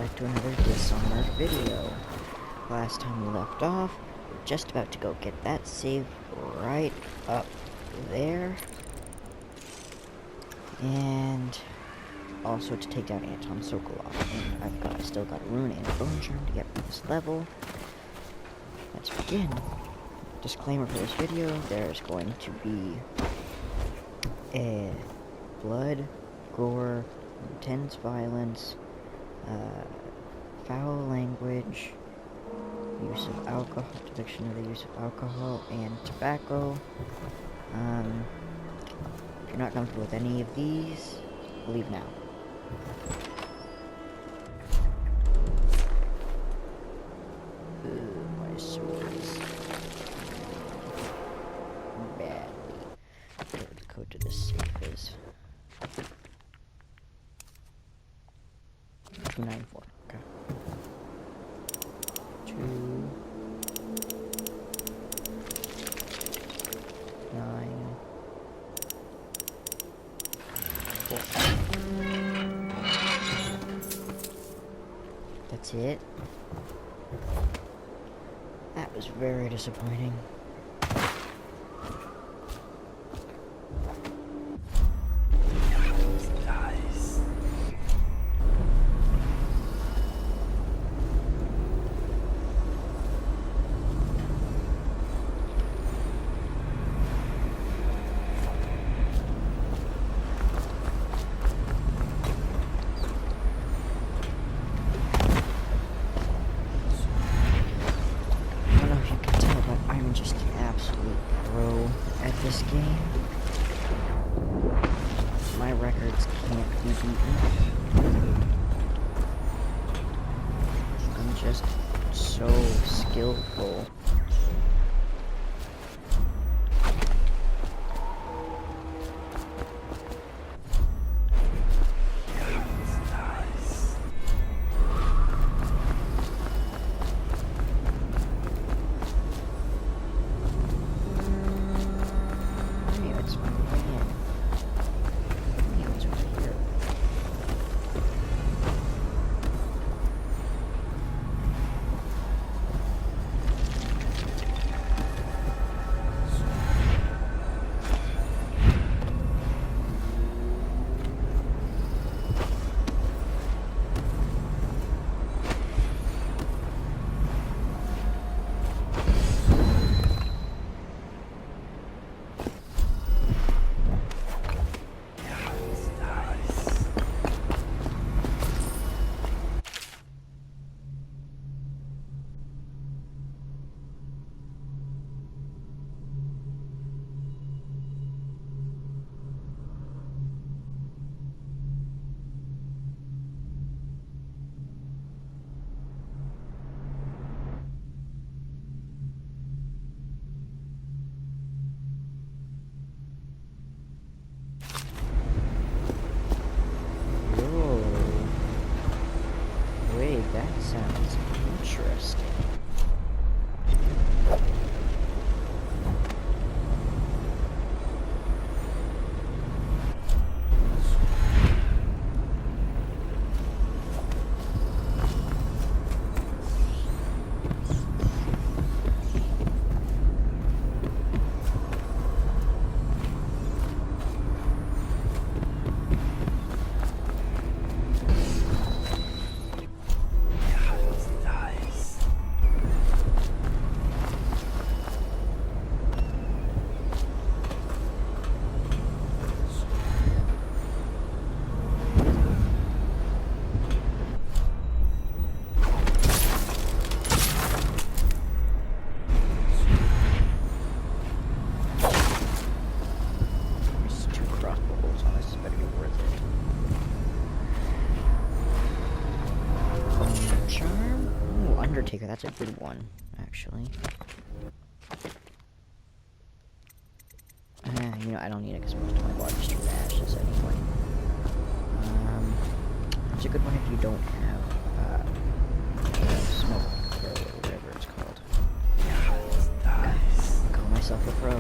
back to another Dishonored video. Last time we left off, we're just about to go get that save right up there. And also to take down Anton Sokolov. And I've still got a rune and a bone charm to get from this level. Let's begin. Disclaimer for this video, there's going to be a blood, gore, intense violence, foul language, use of alcohol, depiction of the use of alcohol and tobacco. If you're not comfortable with any of these, leave now. Ooh, my sword is badly. Whatever the code to this safe is. 294. Okay. 2 9 4. That's it. That was very disappointing. This game, my records can't be beaten. I'm just so skillful. That sounds interesting. That's a good one, actually. You know, I don't need it because most of my body's turned to ashes anyway. It's a good one if you don't have smoke or whatever it's called. I call myself a pro.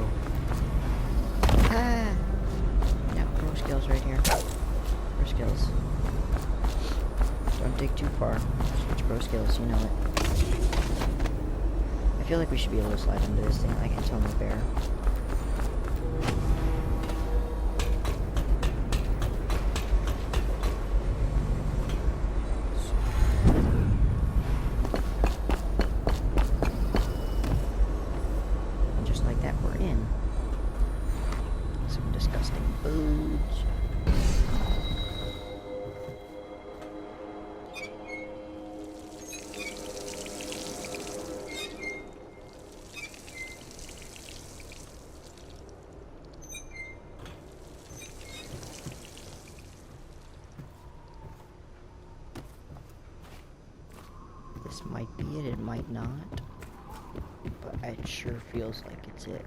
Now, pro skills right here. Pro skills. Dun Don't dig too far. Switch pro skills, you know it. I feel like we should be able to slide into this thing like Antonio Bear. And just like that, we're in. Some disgusting foods. This might be it, it might not, but it sure feels like it's it.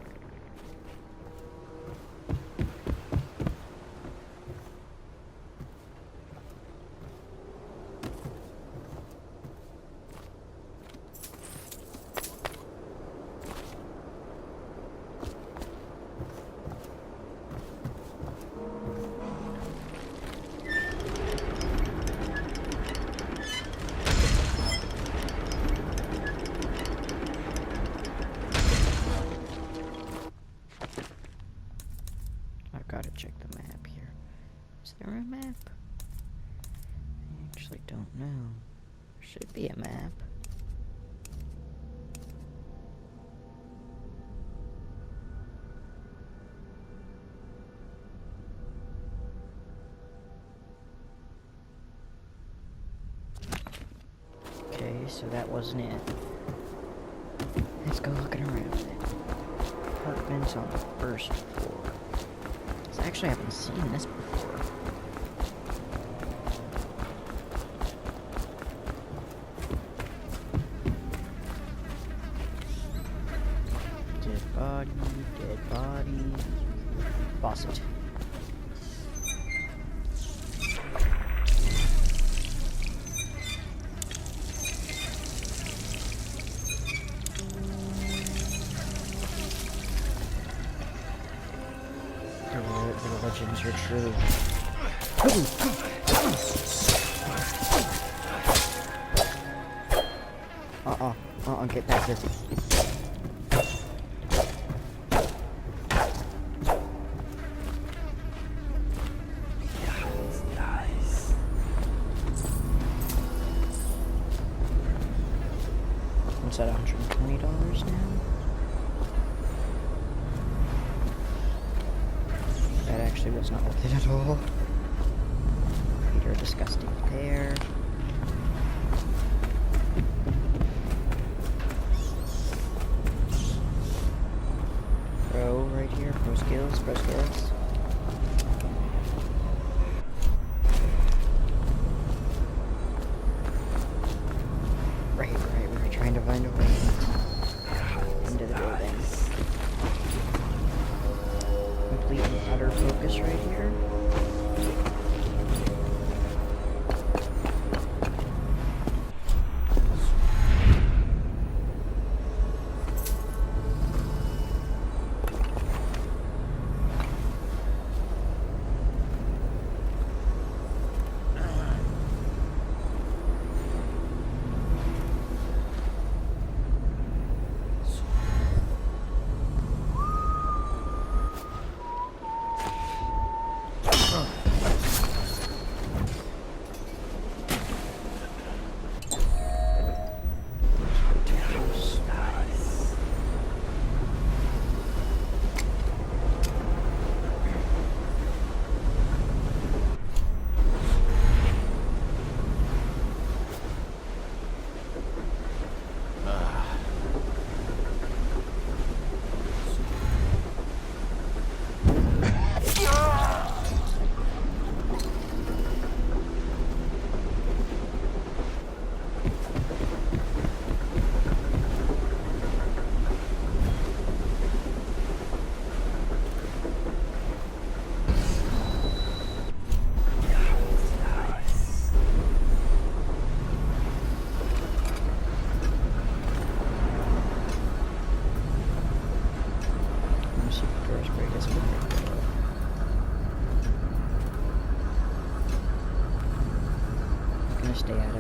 Gotta check the map here. Is there a map? I actually don't know. There should be a map. Okay, so that wasn't it. Let's go looking around. Apartments on the first floor. Actually, I haven't seen this before. Dead body, dead body. Faucet. The legends are true. Get back here. Nice. What's that, $120 now? That actually was not worth it at all. Peter, disgusting pair. Pro right here, pro skills, pro skills. Right, we were trying to find a way into the building. Complete and utter focus right here.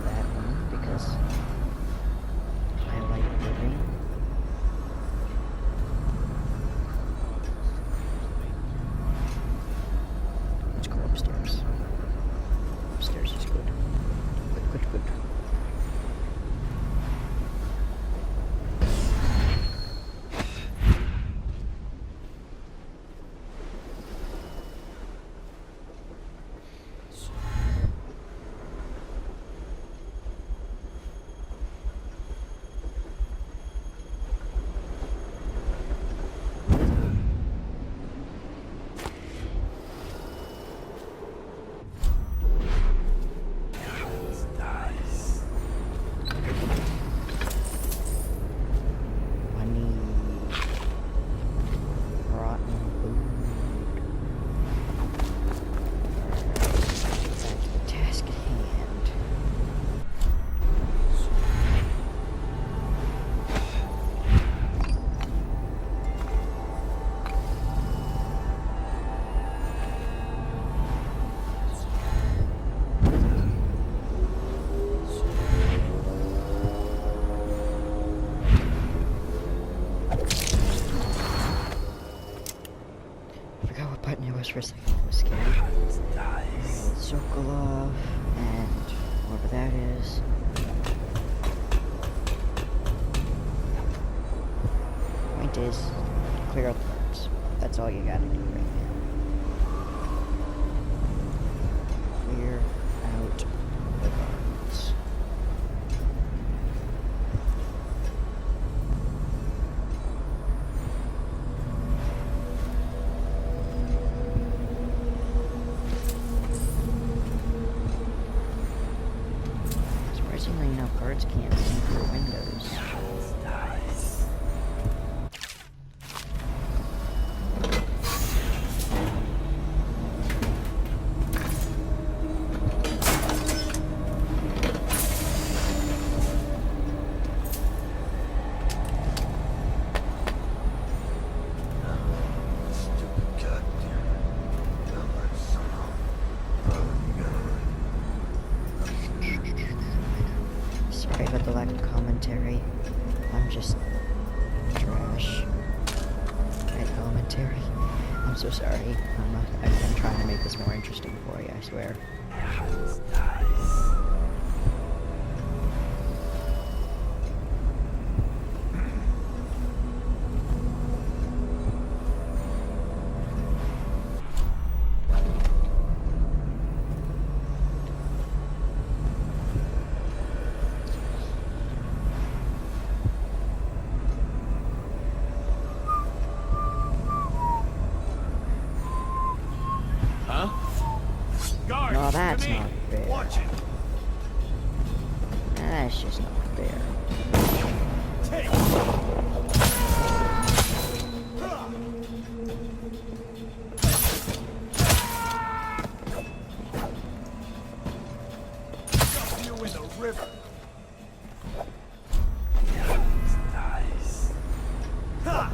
to that room because I like living. Let's go upstairs. Upstairs is good. Good. For a second, I was scared. Sokolov, and whatever that is. Point is, clear out the guards. That's all you gotta do right now. Clear out the guards. Surprisingly enough, guards can't see through windows. Sorry about the lack of commentary. I'm just trash at commentary. I'm so sorry. I'm trying to make this more interesting for you, I swear. No, that's not fair. Watch it. That's just not fair. Take. Dump you in the river. Nice. Ha!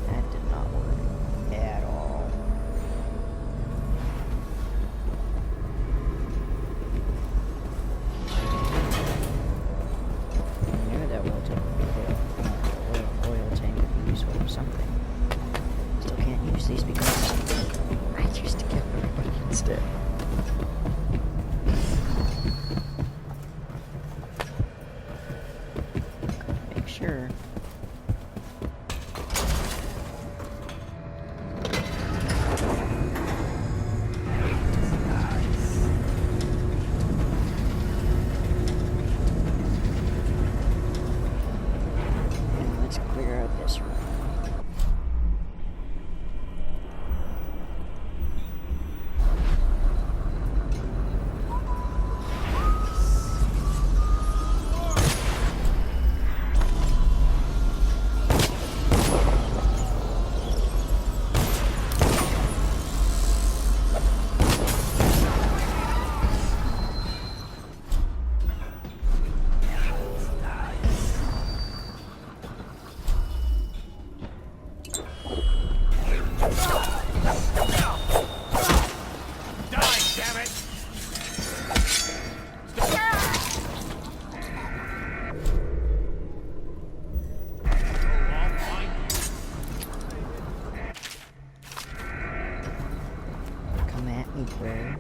That did not work at all. I knew that oil tank would be useful for something. Still can't use these because I used to kill everybody instead. Make sure. Now let's clear out this room. Okay.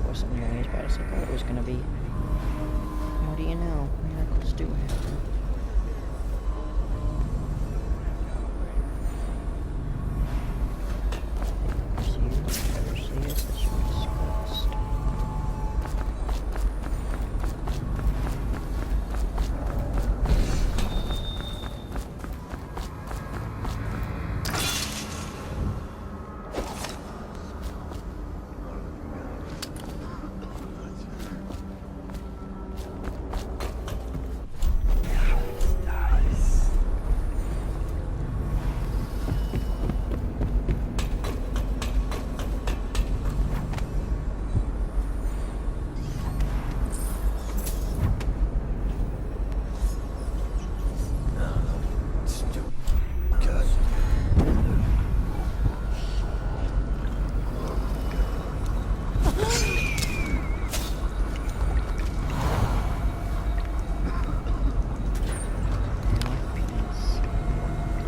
Wasn't nearly as bad as I thought it was gonna be. How do you know? Miracles do happen. See it, never see it, this was discussed.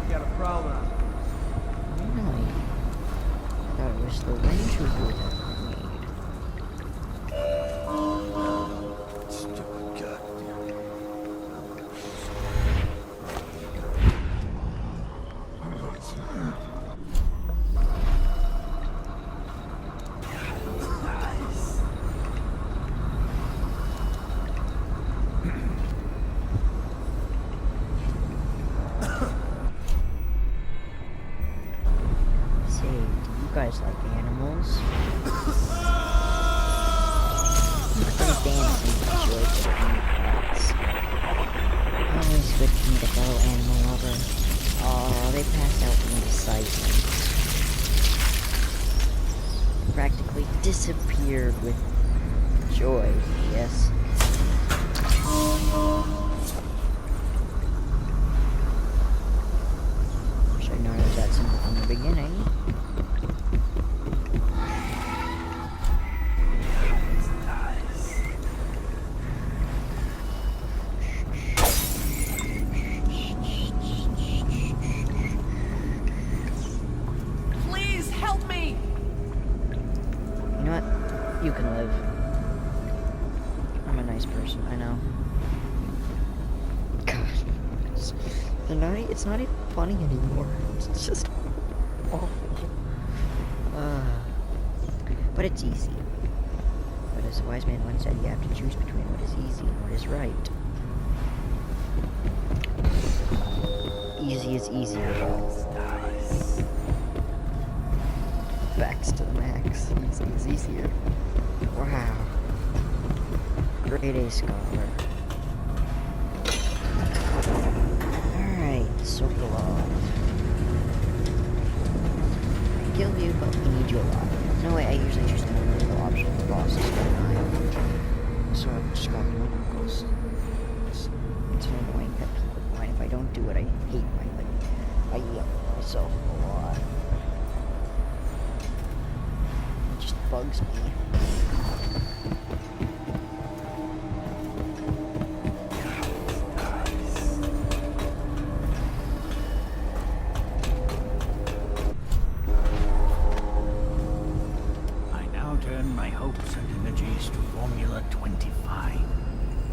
Got a problem. Really? I thought it was the range who would have made. Stupid goddamn. Say, do you guys like animals? Pretty dancing situation with cats. Always good to meet a fellow animal lover. Oh, they passed out from the sight. Practically disappeared with joy, yes. Wish I known it was that simple from the beginning. Please help me! You know what? You can live. I'm a nice person, I know. God. It's not even funny anymore. It's just awful. But it's easy. But as a wise man once said, you have to choose between what is easy and what is right. Easy is easier. Facts to the max. Easy is easier. Wow. Grade A scholar. Alright, Sokolov. I kill you, but we need you alive. No way, I usually choose the more difficult option for bosses, but so I've just got no knuckles. It's annoying that people whine if I don't do it. I hate I yell at myself a lot. It just bugs me. I now turn my hopes and energies to Formula 25,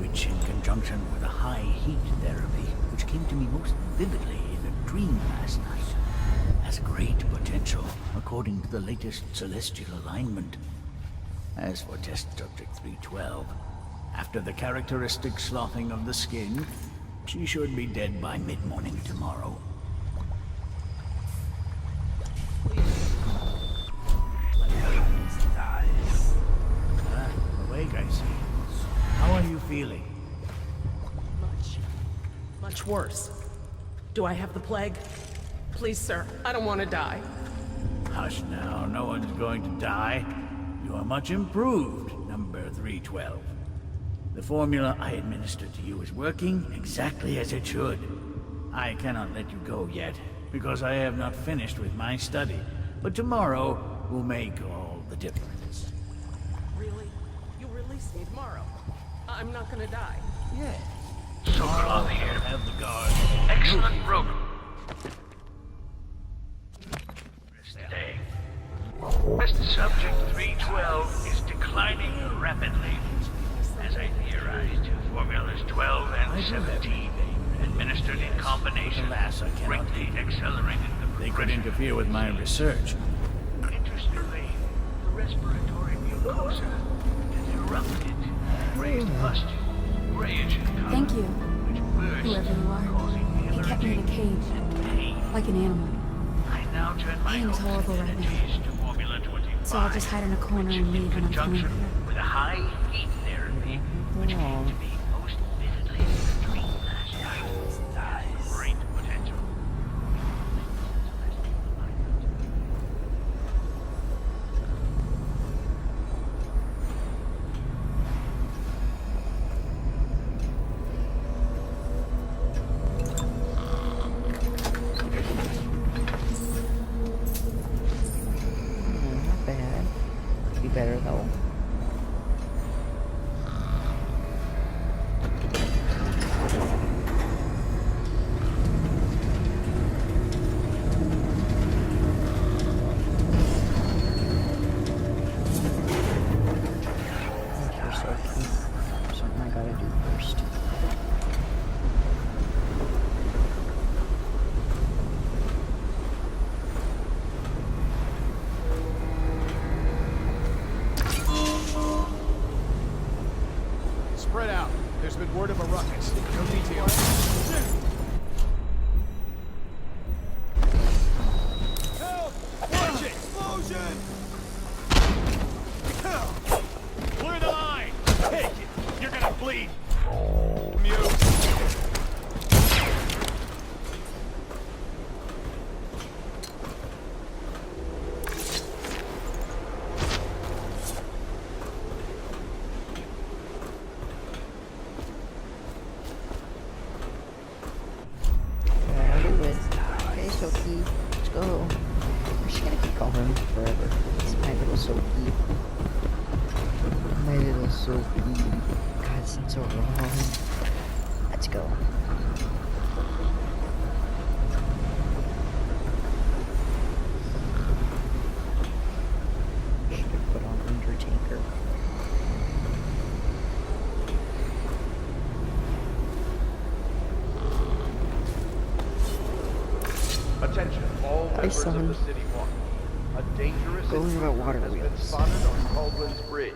which in conjunction with a high heat therapy, which came to me most vividly in a dream last night, has great potential according to the latest celestial alignment. As for test subject 312, after the characteristic sloughing of the skin, she should be dead by mid-morning tomorrow. Awake, I see. How are you feeling? Much worse. Do I have the plague? Please, sir, I don't want to die. Hush now, no one's going to die. You are much improved, number 312. The formula I administered to you is working exactly as it should. I cannot let you go yet, because I have not finished with my study. But tomorrow will make all the difference. Really? You release me tomorrow? I'm not gonna die. Yeah. Sokolov here. Have the guard. Excellent program. Stay. Mr. Subject 312 is declining rapidly. As I theorized, formulas 12 and 17, administered in combination, Alas, I cannot. greatly accelerated the They could progression. interfere with my research. Interestingly, the respiratory mucosa has erupted, raised pus, grayish in color, Thank you, which burst, whoever you are. causing You kept me in a cage, and pain. like an animal. I now turn my Pain is hopes horrible and right now. energies to Formula 25. So I'll just hide in a corner which, and leave in when I'm coming conjunction back. with a high heat therapy, which came to me most vividly in a dream last night. Great potential. Not bad. Could be better though. You're so cute. Something I gotta do first. Spread out. There's been word of a ruckus. No details. Help! Watch it! Explosion! Help! Clear the line! Hey, you're gonna bleed! Mute! Gotta do it. Okay, Sophie. Let's go. We're just gonna keep calling him forever. It's my little Sophie. My little Sophie. God, it seems so wrong. Let's go. Should have put on Undertaker. Attention, all members son. of the city walk. A dangerous Go over intruder water has been wheels. spotted on Caldwell's Bridge,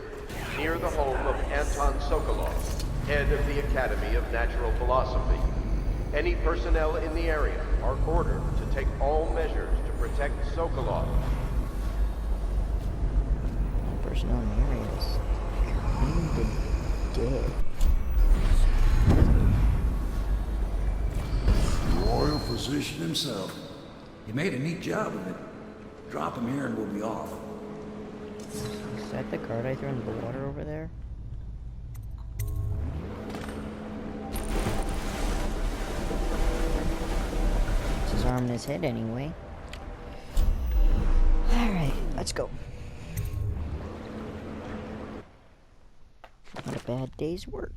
near the home of Anton Sokolov, head of the Academy of Natural Philosophy. Any personnel in the area are ordered to take all measures to protect Sokolov. Personnel in the area is kind of dead. Royal physician himself. You made a neat job of it. Drop him here and we'll be off. Is that the card I threw in the water over there? It's his arm and his head anyway. Alright, let's go. Not a bad day's work.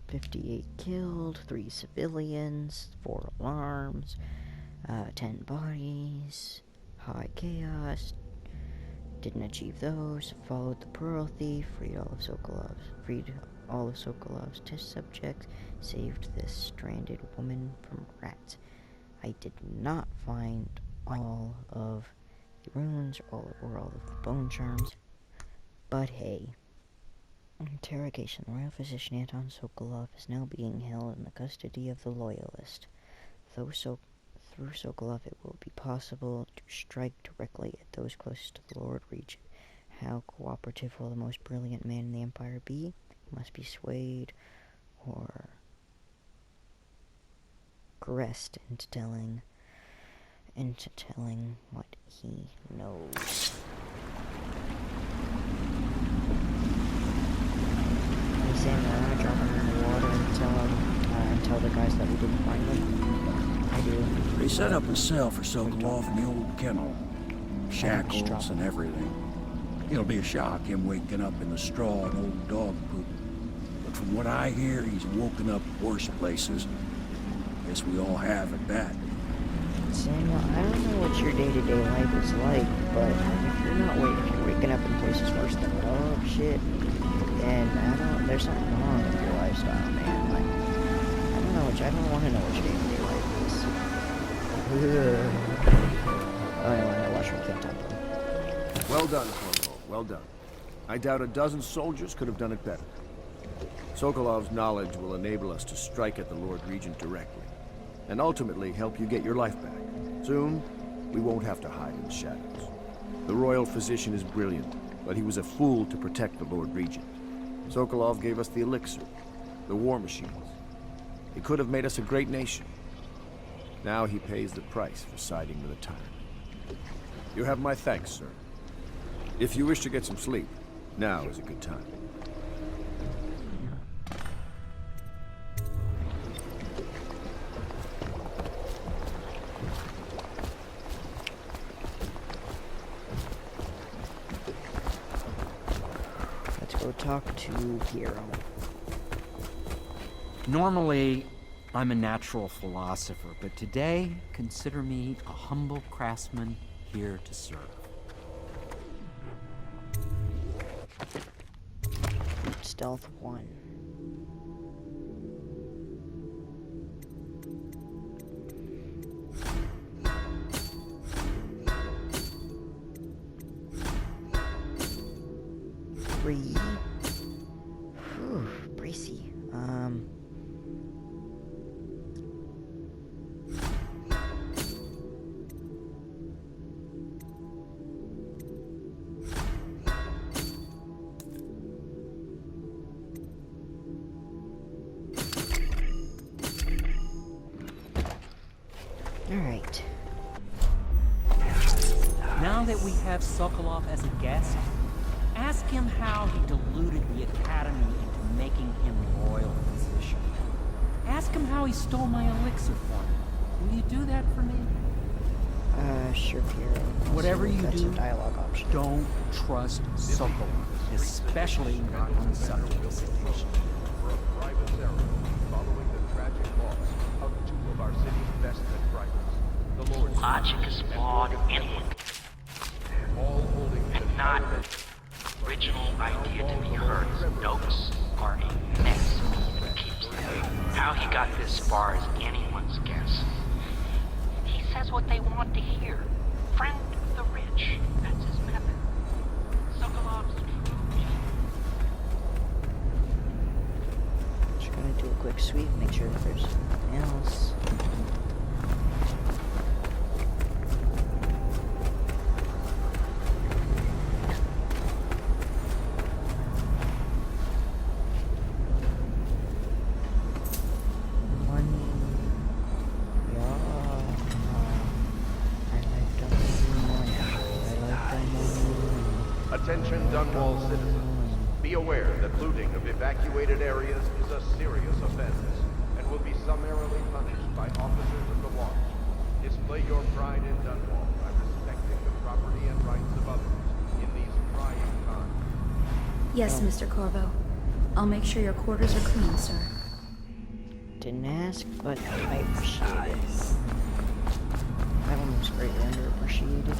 58 killed, 3 civilians, 4 alarms, 10 bodies, high chaos. Didn't achieve those. Followed the pearl thief. Freed all of Sokolov's test subjects. Saved this stranded woman from rats. I did not find all of the runes or all of the bone charms. But hey. Interrogation. The royal physician Anton Sokolov is now being held in the custody of the Loyalist. Through Sokolov, it will be possible to strike directly at those closest to the Lord region. How cooperative will the most brilliant man in the Empire be? He must be swayed or caressed into telling what he knows. Hey Sam, I want to set up a cell for Sokolov in the old kennel. Shackles and everything. It'll be a shock, him waking up in the straw and old dog poop. But from what I hear, he's woken up worse places. Guess we all have at that. Samuel, I don't know what your day-to-day life is like, but if you're waking up in places worse than dog shit, then there's something wrong with your lifestyle, man. Like, I don't want to know what your day-to-day life is. Oh, anyway, I watched her kill Temple. Well done, Corporal. Well done. I doubt a dozen soldiers could have done it better. Sokolov's knowledge will enable us to strike at the Lord Regent directly, and ultimately help you get your life back. Soon, we won't have to hide in the shadows. The royal physician is brilliant, but he was a fool to protect the Lord Regent. Sokolov gave us the elixir, the war machines. He could have made us a great nation. Now he pays the price for siding with a tyrant. You have my thanks, sir. If you wish to get some sleep, now is a good time. Let's go talk to Piero. Normally, I'm a natural philosopher, but today, consider me a humble craftsman here to serve. Stealth 1. Three. Ooh, bracy. Alright. Now that we have Sokolov as a guest, ask him how he deluded the Academy into making him royal physician. Ask him how he stole my elixir for me. Will you do that for me? Sure, Piero. Whatever you That's do, a dialogue option. don't trust Sokolov, especially not on the subject of citation. For a private ceremony following the tragic loss of two of our city's best and brightest, the Lord Logic is flawed anyway, all holding and not original idea to be heard. Notes are a mess he keeps them. How he got this far is anyone's guess. He says what they want to hear. Friend of the rich. That's his method. Sokolov's true genius. Just gonna do a quick sweep, make sure that there's nothing else. Attention Dunwall citizens. Be aware that looting of evacuated areas is a serious offense and will be summarily punished by officers of the watch. Display your pride in Dunwall by respecting the property and rights of others in these trying times. Yes, Mr. Corvo. I'll make sure your quarters are clean, sir. Didn't ask, but I appreciate it. That one was greatly underappreciated.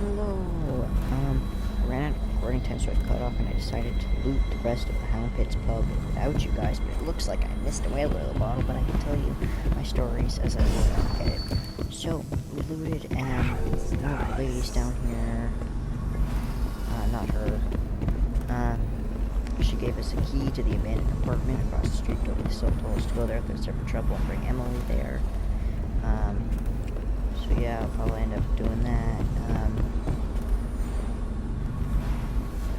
Hello. I ran out of recording time, so I cut off and I decided to loot the rest of the Hound Pit's pub without you guys, but it looks like I missed a whale oil bottle, but I can tell you my stories as I look at it. So, we looted, and one of the ladies down here, not her, she gave us a key to the abandoned apartment across the street over the so told us to go there if there's ever trouble and bring Emily there. So yeah, I'll probably end up doing that.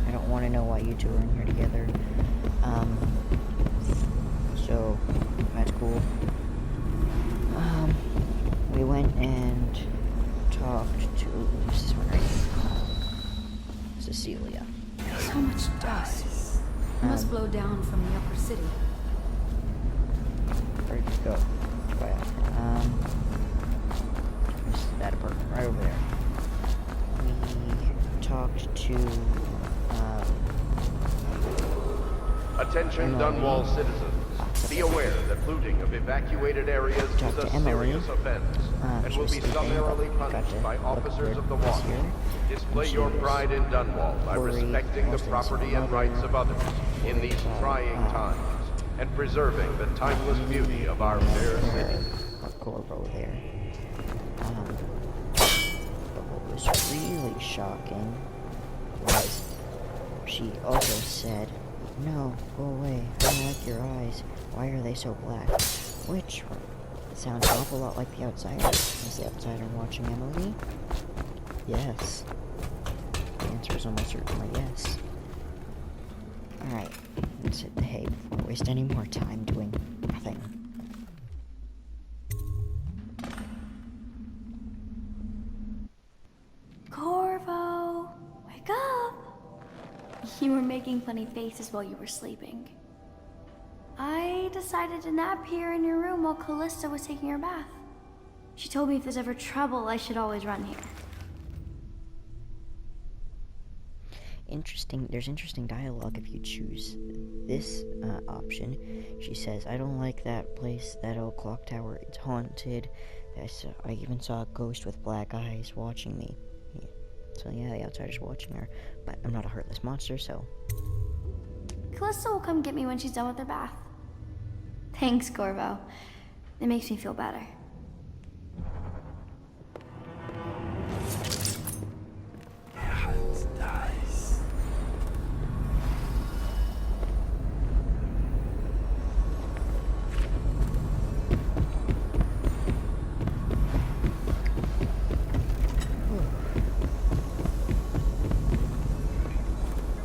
I don't want to know why you two are in here together. So, that's cool. We went and talked to, this is one right here, Cecilia. So much dust. down from the upper city. Where did you go? Where's that apartment? Right over there. We talked to, Attention Dunwall citizens. Be aware that looting of evacuated areas is a serious offense and will be summarily punished by officers of the watch. Display your pride in Dunwall by respecting the property and rights of others in these trying times and preserving the timeless beauty of our fair city. Corvo there. But what was really shocking was she also said, "No, go away. I don't like your eyes. Why are they so black?" Which sounds an awful lot like The Outsider. Is The Outsider watching Emily? Yes. The answer is almost certainly yes. Alright, let's hit the hay before we waste any more time doing nothing. Corvo, wake up! You were making funny faces while you were sleeping. I decided to nap here in your room while Callista was taking her bath. She told me if there's ever trouble, I should always run here. There's interesting dialogue if you choose this option. She says, "I don't like that place, that old clock tower. It's haunted. I even saw a ghost with black eyes watching me." Yeah. So yeah, the outsider's watching her, but I'm not a heartless monster, so... Callista will come get me when she's done with her bath. Thanks, Corvo. It makes me feel better.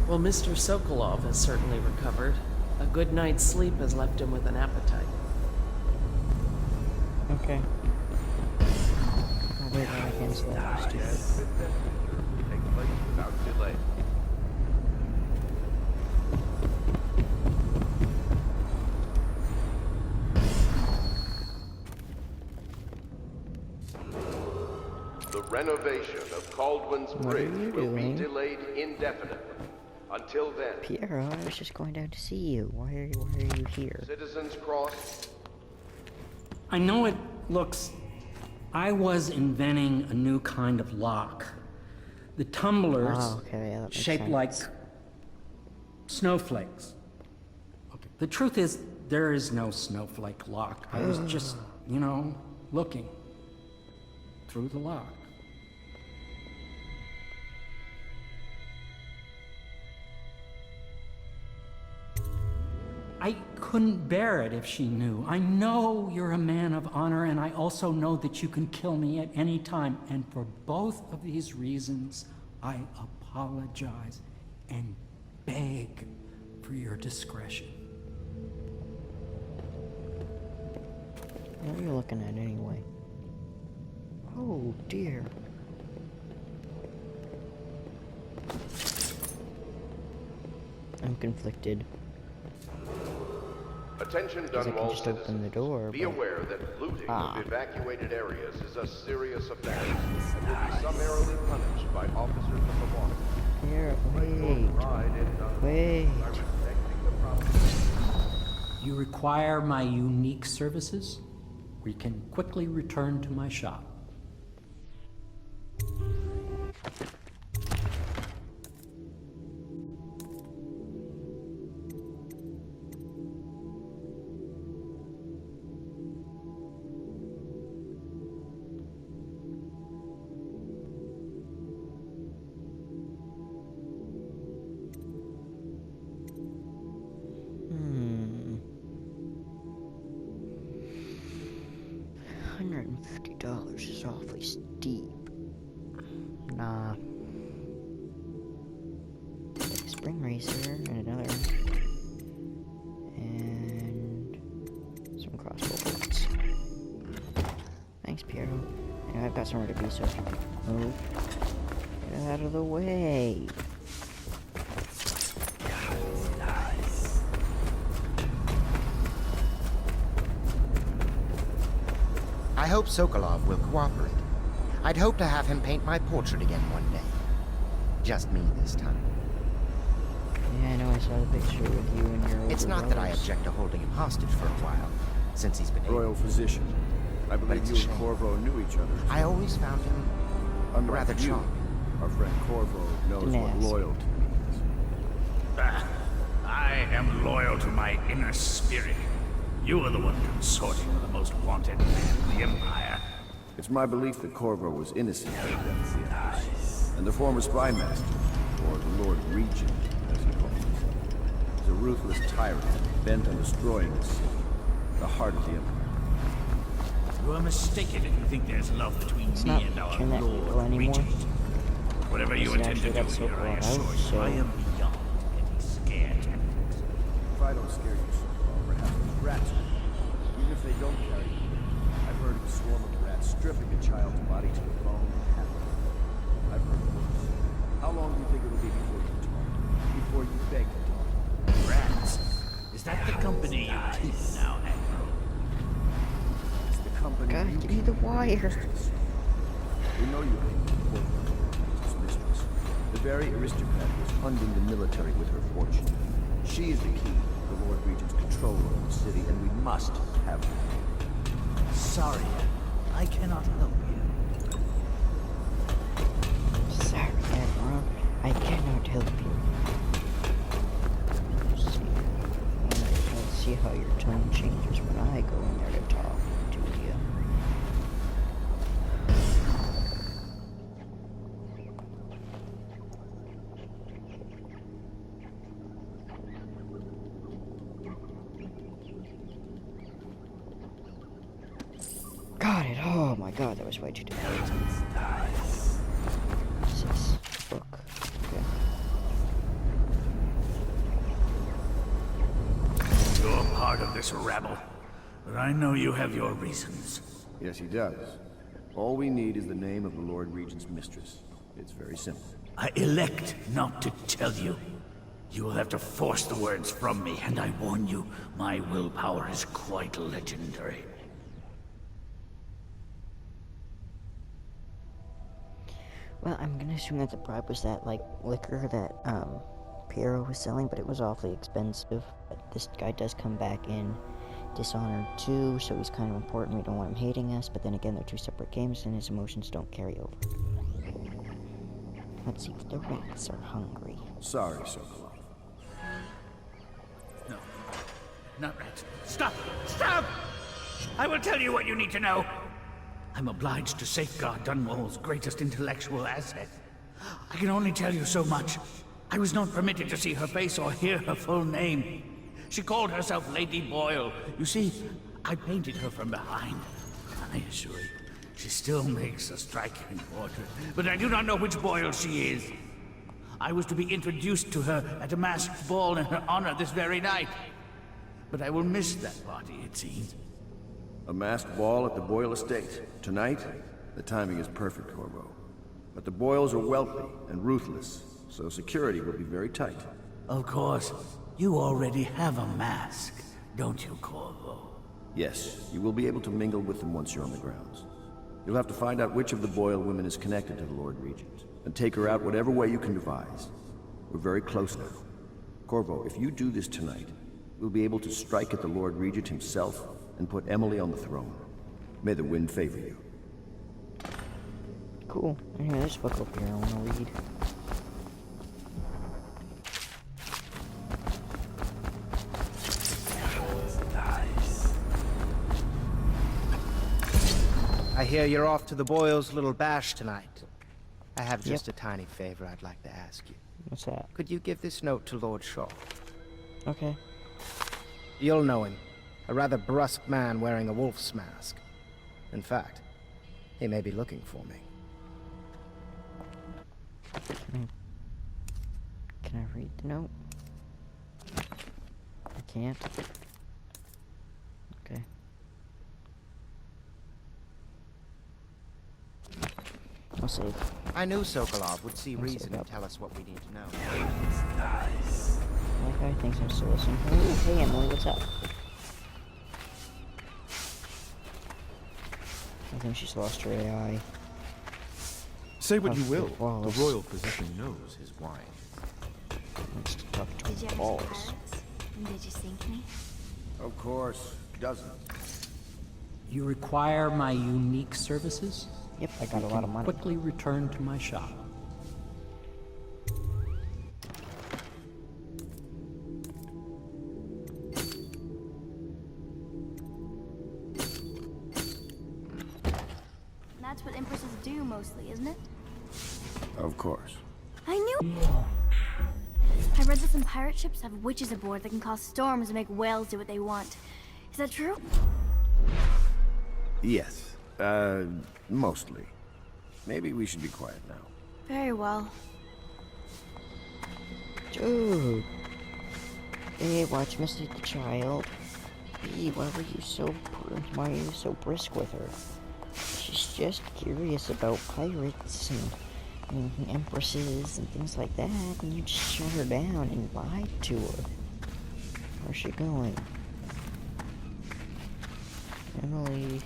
Well, Mr. Sokolov has certainly recovered. A good night's sleep has left him with an appetite. Okay. I'll wait against that. Take place without delay. The renovation of Caldwell's Bridge will be delayed indefinitely. Until then, Piero, I was just going down to see you. Why are you here? Citizens Cross. I know it looks... I was inventing a new kind of lock. The tumblers that makes shaped sense. like snowflakes. Okay. The truth is, there is no snowflake lock. I was just, looking through the lock. I couldn't bear it if she knew. I know you're a man of honor, and I also know that you can kill me at any time. And for both of these reasons, I apologize and beg for your discretion. What are you looking at anyway? Oh dear. I'm conflicted. Attention I can Dunwall just open the door, Be but... aware that looting of evacuated areas is a serious offense and will be summarily punished by officers of the watch. Here, wait. By respecting the property. You require my unique services? We can quickly return to my shop. $150 is awfully steep. Nah. Spring racer and another. And some crossbow bolts. Thanks, Piero. And I've got somewhere to be, so if you could move. Get out of the way. I hope Sokolov will cooperate. I'd hope to have him paint my portrait again one day. Just me this time. Yeah, I know, I saw the picture with you and your older It's not that I brothers. object to holding him hostage for a while, since he's been Royal physician. I believe it's a you and shame. Corvo knew each other. I always found him Unlike rather you, charming. our friend Corvo knows what Nasty. loyalty means. I am loyal to my inner spirit. You are the one consorting with the most wanted man in the Empire. It's my belief that Corvo was innocent of the death of the Empress. And the former spy master, or the Lord Regent, as he calls himself, is a ruthless tyrant bent on destroying the city, the heart of the Empire. You are mistaken if you think there's love between It's me not and our connected Lord anymore. Regent. Whatever you It's intend to actually do got so here, I far assure out, you, so- I am beyond any scare tactics. If I don't scare you so far, perhaps these rats will. Even if they don't carry you, I've heard of a swarm of rats stripping a child's body to the bone and half. I've heard worse. How long do you think it'll be before you talk? Before you beg to talk? Rats. Is that the company you keep now, Admiral? It's the company God, you give me keep the in wire. existence. We know you hate Corvo's mistress. The very aristocrat who is funding the military with her fortune. She is the key to the Lord Regent's control over the city, and we must have her. Sorry, I cannot help you. Sorry, Admiral. I cannot help you. Let's see. Let's see how your tone changes when I go in there to talk to you. Got it. Oh my god, that was way too difficult. What's this? Book. Okay. You're part of this rabble, but I know you have your reasons. Yes, he does. All we need is the name of the Lord Regent's mistress. It's very simple. I elect not to tell you. You will have to force the words from me, and I warn you, my willpower is quite legendary. Well, I'm gonna assume that the bribe was that, like, liquor that, Piero was selling, but it was awfully expensive. But this guy does come back in Dishonored 2, so he's kind of important. We don't want him hating us, but then again, they're two separate games, and his emotions don't carry over. Let's see if the rats are hungry. Sorry, Sokolov. No, not rats. Stop! Stop! I will tell you what you need to know. I'm obliged to safeguard Dunwall's greatest intellectual asset. I can only tell you so much. I was not permitted to see her face or hear her full name. She called herself Lady Boyle. You see, I painted her from behind. I assure you, she still makes a striking portrait, but I do not know which Boyle she is. I was to be introduced to her at a masked ball in her honor this very night. But I will miss that party, it seems. A masked ball at the Boyle estate. Tonight? The timing is perfect, Corvo. But the Boyles are wealthy and ruthless, so security will be very tight. Of course. You already have a mask, don't you, Corvo? Yes, you will be able to mingle with them once you're on the grounds. You'll have to find out which of the Boyle women is connected to the Lord Regent, and take her out whatever way you can devise. We're very close now. Corvo, if you do this tonight, we'll be able to strike at the Lord Regent himself and put Emily on the throne. May the wind favor you. Cool. Anyway, there's a book up here I want to read. I hear you're off to the Boyles' little bash tonight. I have just a tiny favor I'd like to ask you. What's that? Could you give this note to Lord Shaw? Okay. You'll know him. A rather brusque man wearing a wolf's mask. In fact, he may be looking for me. Can I read the note? I can't. Okay. I'll save. I knew Sokolov would see I'll reason save and up. tell us what we need to know. That guy thinks I'm still listening. Ooh, hey Emily, what's up? think she's lost her AI. Say what you will. Wallace. The royal physician knows his wine. Wants to talk to Did you ever see balls. pirates? And did you sink me? Of course, dozens. You require my unique services? Yep, I got a lot of money. Quickly return to my shop. That's what empresses do mostly, isn't it? Of course. I knew. I read that some pirate ships have witches aboard that can cause storms and make whales do what they want. Is that true? Yes. Mostly. Maybe we should be quiet now. Very well. Dude. A, watch Misty the child. B, why are you so brisk with her? She's just curious about pirates and empresses and things like that, and you just shut her down and lied to her. Where's she going? Emily.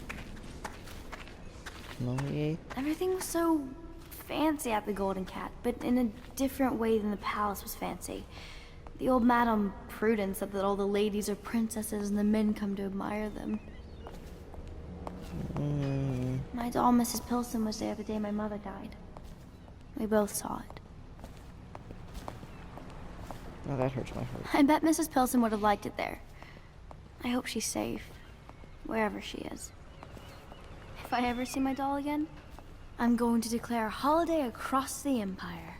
Everything was so fancy at the Golden Cat, but in a different way than the palace was fancy. The old Madame Prudence said that all the ladies are princesses and the men come to admire them. My doll, Mrs. Pilson, was there the day my mother died. We both saw it. Oh, that hurts my heart. I bet Mrs. Pilson would have liked it there. I hope she's safe, wherever she is. If I ever see my doll again, I'm going to declare a holiday across the Empire.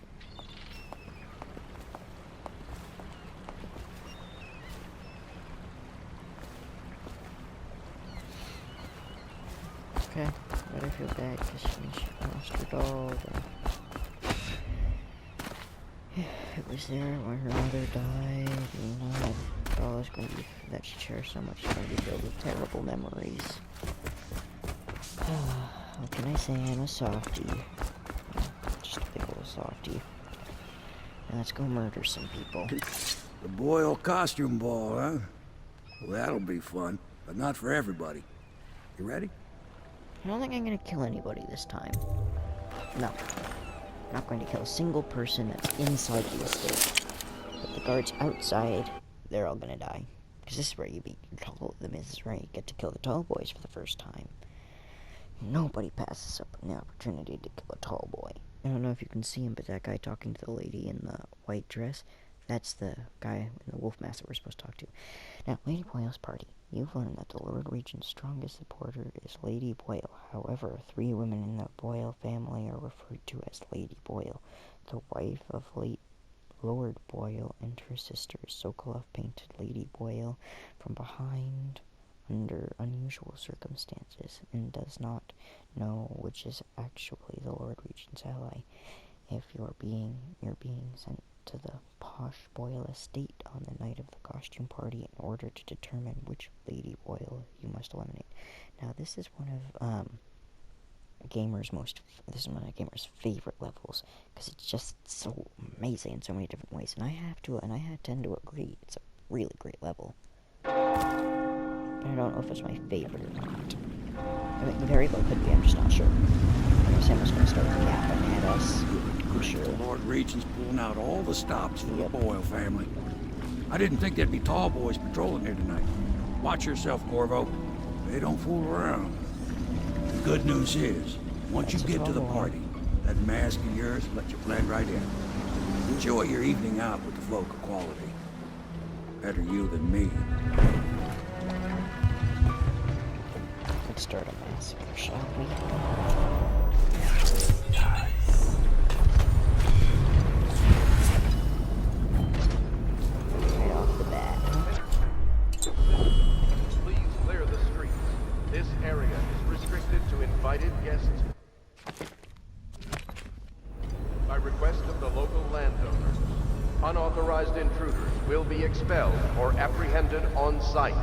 Okay, better feel bad because she lost her doll. It was there when her mother died, and that doll is going to be, that she cherished so much, is going to be filled with terrible memories. What can I say? I'm a softie. Just a big old softie. Now let's go murder some people. The Boyle costume ball, huh? Well, that'll be fun, but not for everybody. You ready? I don't think I'm going to kill anybody this time. No. I'm not going to kill a single person that's inside the estate. But the guards outside, they're all going to die. Because this is where you beat your tall, this is where you get to kill the tall boys for the first time. Nobody passes up an opportunity to kill a tall boy. I don't know if you can see him, but that guy talking to the lady in the white dress, that's the guy in the wolf mask that we're supposed to talk to. Now, Lady Boyle's party. You've learned that the Lord Regent's strongest supporter is Lady Boyle. However, 3 women in the Boyle family are referred to as Lady Boyle. The wife of late Lord Boyle and her sister Sokolov painted Lady Boyle from behind under unusual circumstances and does not know which is actually the Lord Regent's ally. If you're being sent to the posh Boyle estate on the night of the costume party in order to determine which Lady Boyle you must eliminate. Now, this is one of this is one of Gamer's favorite levels because it's just so amazing in so many different ways, and I tend to agree. It's a really great level. But I don't know if it's my favorite or not. I mean, very well could be. I'm just not sure. I guess I'm just going to start with yapping at us. I'm sure. The Lord Regent's pulling out all the stops for the Boyle family. I didn't think there'd be tall boys patrolling here tonight. Watch yourself, Corvo. They don't fool around. The good news is, once you get to the party, that mask of yours will let you blend right in. Enjoy your evening out with the folk of quality. Better you than me. Let's start a massacre, shall we? Right off the bat, huh? Please clear the streets. This area is restricted to invited guests. By request of the local landowners, unauthorized intruders will be expelled or apprehended on site.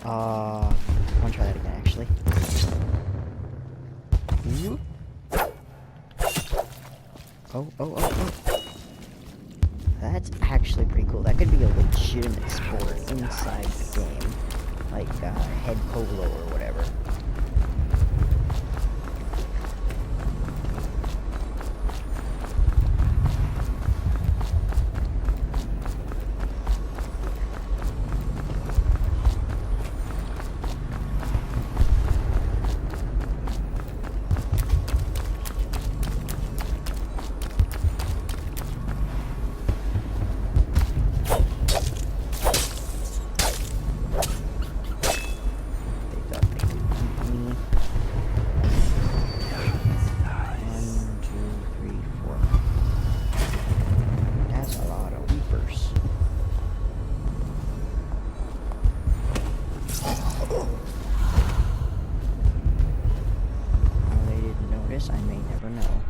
I want to try that again, actually. Whoop. Oh. That's actually pretty cool. That could be a legitimate sport inside the game. Like, head polo or whatever. I may never know.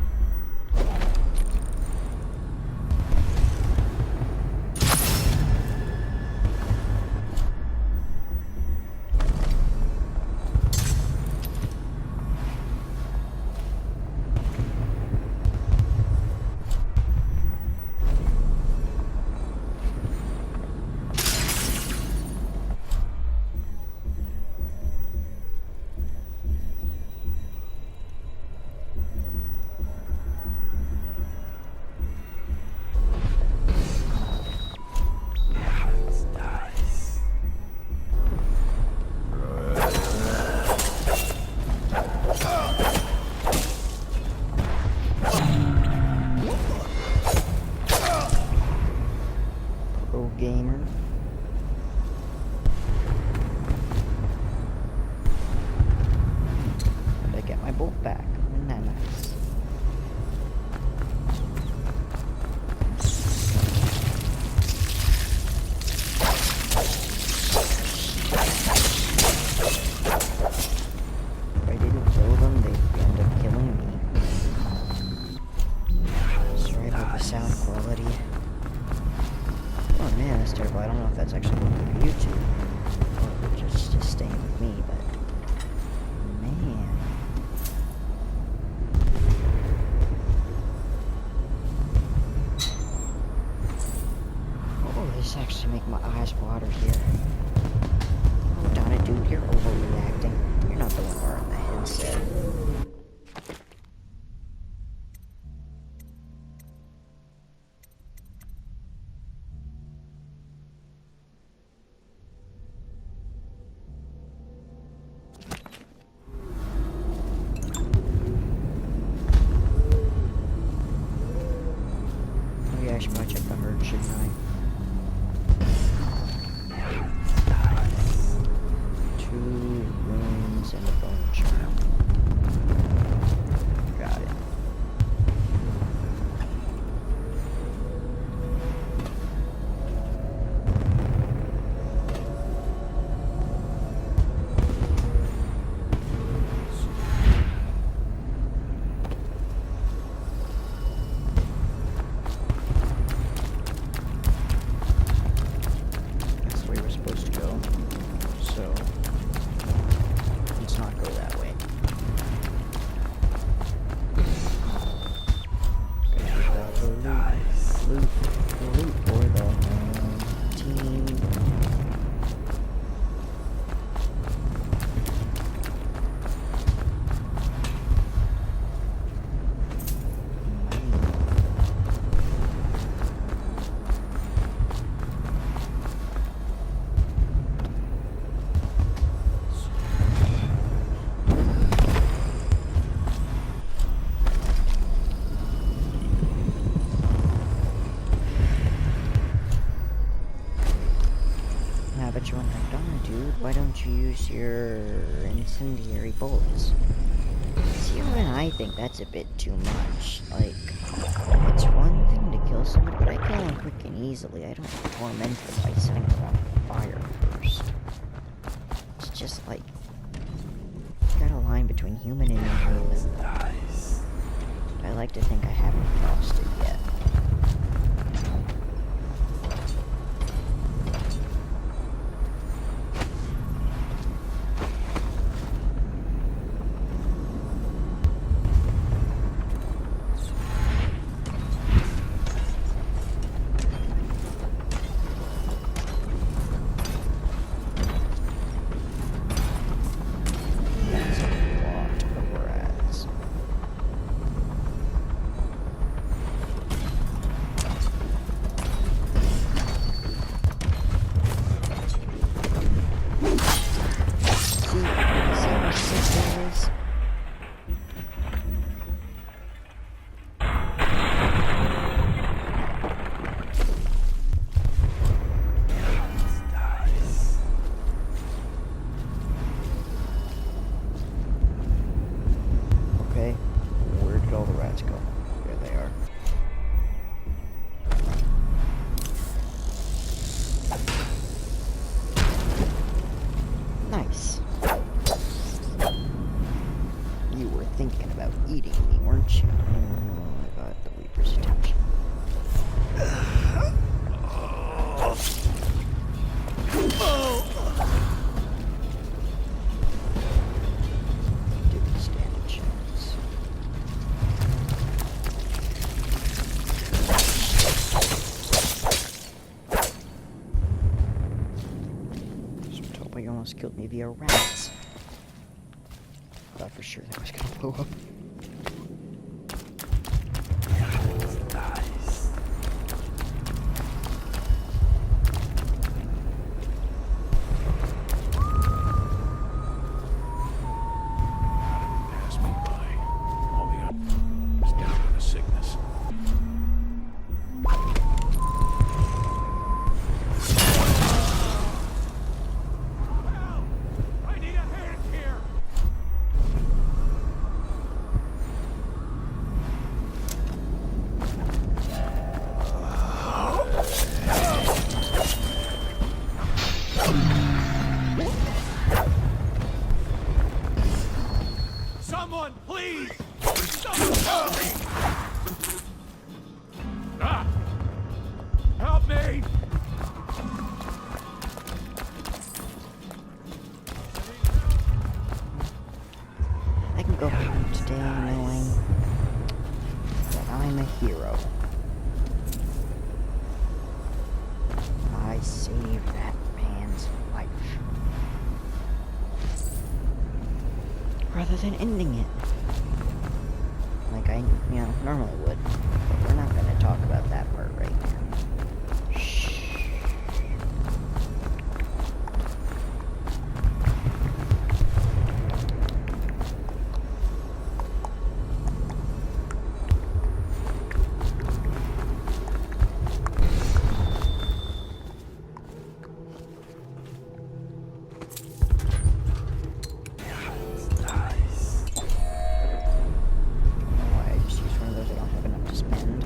Gamer. Did I get my bolt back? Isn't that nice? If I didn't kill them, they'd end up killing me. Sorry about the sound quality. Oh man, that's terrible. I don't know if that's actually going to YouTube or just staying with me, but man. Oh, this actually makes my eyes water here. Oh, darn it, dude, you're overreacting. You're not the one wearing the headset. I should probably check the herd, shouldn't I? 2 wounds and a bone charm. Got it. But you want that done, dude. Why don't you use your incendiary bullets? See, even I think that's a bit too much. Like, it's one thing to kill somebody, but I kill them quick and easily. I don't torment them by setting them on fire first. It's just like, you got a line between human and inhuman. I like to think I haven't crossed it yet. eating me, weren't you? Oh, I got the Weaver's attention. Didn't stand a chance. He almost killed me via rats. Thought for sure that was gonna blow up. Nice. Pass me by. All the others down with a sickness. I need a hand here! Someone, please! Someone help me! Ah! Help me! I can go home today knowing that I'm a hero. I saved that man's life. Rather than ending it. Like I, normally would. But we're not gonna talk about that part right now. Shh. Why I just used one of those, I don't have enough to spend.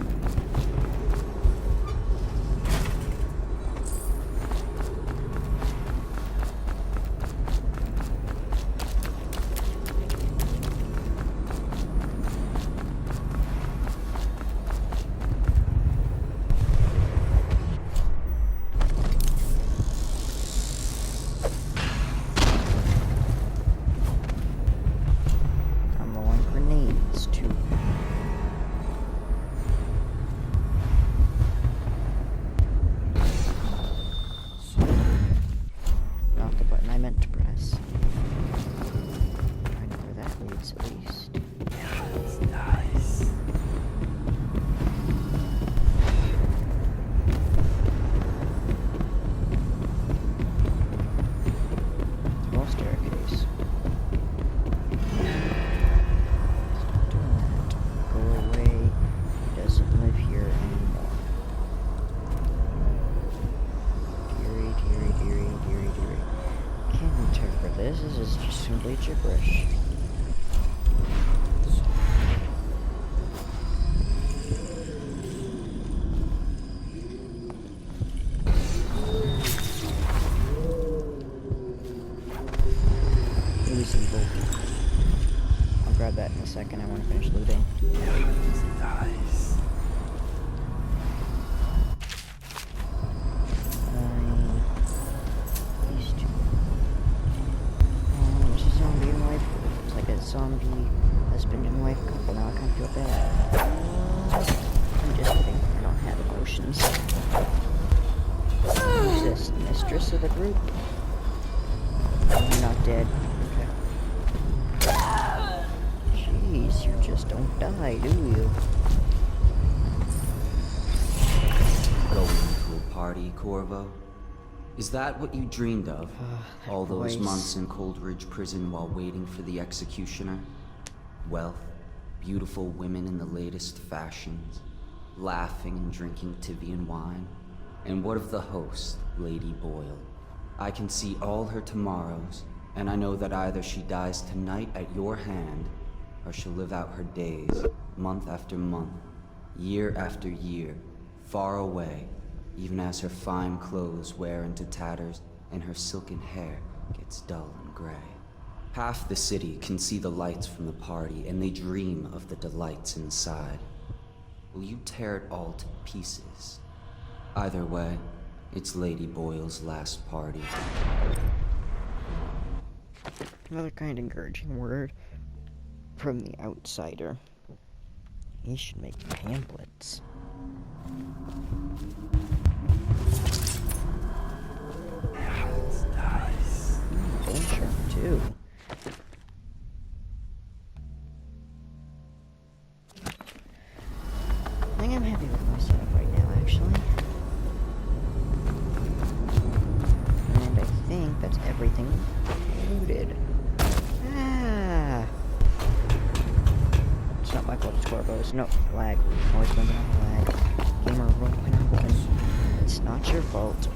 I'm low on grenades too. Not the button I meant to press. I know where that leads at least. Nice. Small staircase. Stop doing that. Go away. He doesn't live here anymore. Deary. Can't interpret this. This is just simply gibberish. Easy loot. I'll grab that in a second. I want to finish looting. Nice. These two. Oh, there's a zombie and wife. It's like a zombie husband and wife couple. Now I kind of feel bad. I'm just kidding. I don't have emotions. Who's this? Mistress of the group? You're not dead. Okay. Jeez, you just don't die, do you? Going to a party, Corvo? Is that what you dreamed of? All those voice. months in Coldridge Prison while waiting for the executioner? Wealth, beautiful women in the latest fashions, laughing and drinking Tivian wine. And what of the host, Lady Boyle? I can see all her tomorrows, and I know that either she dies tonight at your hand, or she'll live out her days, month after month, year after year, far away, even as her fine clothes wear into tatters and her silken hair gets dull and gray. Half the city can see the lights from the party, and they dream of the delights inside. Will you tear it all to pieces? Either way, it's Lady Boyle's last party. Another kind of encouraging word from the outsider. He should make pamphlets. Bull shark too. I think I'm happy with my setup right now, actually. And I think that's everything looted. Ah! It's not my fault to score those. No, lag. Always blaming on lag. Gamer rolling open. It's not your fault.